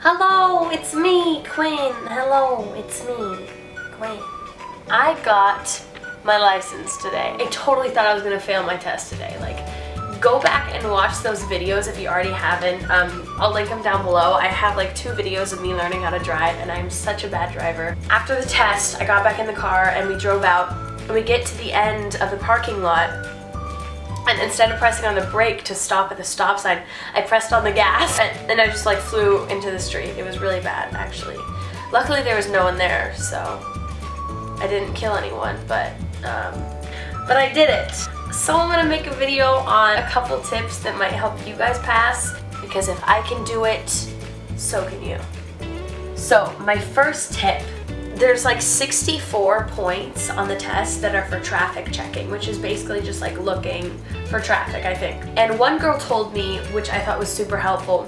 Hello, it's me, Quinn. Hello, it's me, Quinn. I got my license today. I totally thought I was gonna fail my test today. Like, go back and watch those videos if you already haven't. I'll link them down below. I have like 2 videos of me learning how to drive, and I'm such a bad driver. After the test, I got back in the car and we drove out, and we get to the end of the parking lot, and instead of pressing on the brake to stop at the stop sign, I pressed on the gas and I just like flew into the street. It was really bad, actually. Luckily there was no one there, so I didn't kill anyone, but I did it. So I'm gonna make a video on a couple tips that might help you guys pass, because if I can do it, so can you. So my first tip, there's like 64 points on the test that are for traffic checking, which is basically just like looking for traffic, I think. And one girl told me, which I thought was super helpful,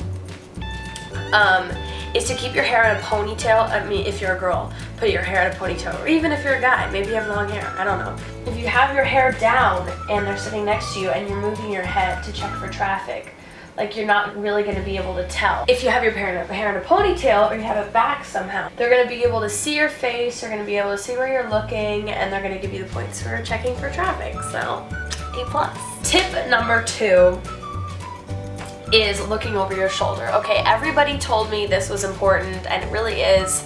is to keep your hair in a ponytail. I mean, if you're a girl, put your hair in a ponytail, or even if you're a guy, maybe you have long hair, I don't know. If you have your hair down and they're sitting next to you and you're moving your head to check for traffic, like, you're not really going to be able to tell. If you have your hair in a ponytail, or you have it back somehow, they're going to be able to see your face, they're going to be able to see where you're looking, and they're going to give you the points for checking for traffic, so A+. Tip number 2 is looking over your shoulder. Okay, everybody told me this was important, and it really is.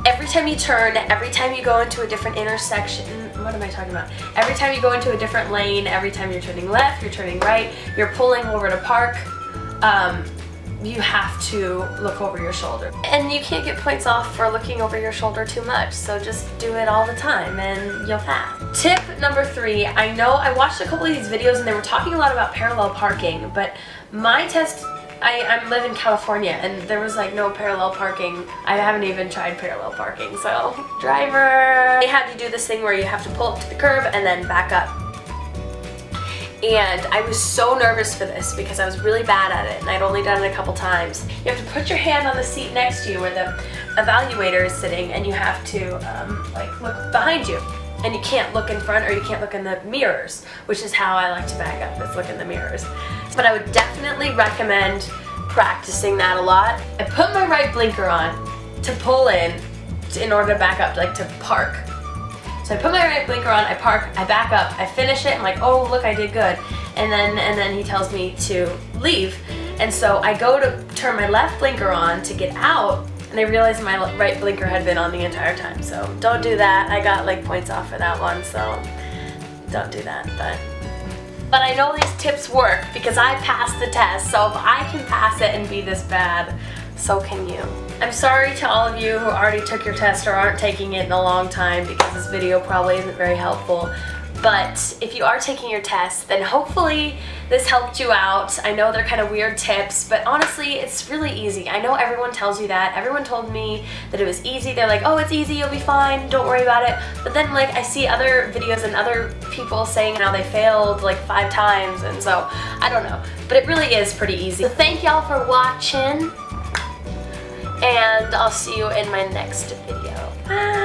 Every time you turn, every time you go into a different intersection, what am I talking about? Every time you go into a different lane, every time you're turning left, you're turning right, you're pulling over to park, you have to look over your shoulder. And you can't get points off for looking over your shoulder too much, so just do it all the time and you'll pass. Tip number 3, I know I watched a couple of these videos and they were talking a lot about parallel parking, but my test, I live in California and there was like no parallel parking. I haven't even tried parallel parking, so driver. They have you do this thing where you have to pull up to the curb and then back up. And I was so nervous for this because I was really bad at it and I'd only done it a couple times. You have to put your hand on the seat next to you where the evaluator is sitting, and you have to like look behind you. And you can't look in front, or you can't look in the mirrors, which is how I like to back up, is look in the mirrors. But I would definitely recommend practicing that a lot. I put my right blinker on to pull in order to back up, like to park. So I put my right blinker on, I park, I back up, I finish it, I'm like, oh look, I did good. And then he tells me to leave. And so I go to turn my left blinker on to get out, and I realized my right blinker had been on the entire time. So don't do that. I got like points off for that one, so don't do that. But I know these tips work because I passed the test, so if I can pass it and be this bad, so can you. I'm sorry to all of you who already took your test or aren't taking it in a long time, because this video probably isn't very helpful. But if you are taking your test, then hopefully this helped you out. I know they're kind of weird tips, but honestly, it's really easy. I know everyone tells you that. Everyone told me that it was easy. They're like, oh, it's easy, you'll be fine, don't worry about it. But then like I see other videos and other people saying how they failed like 5 times, and so I don't know. But it really is pretty easy. So thank y'all for watching, and I'll see you in my next video. Bye!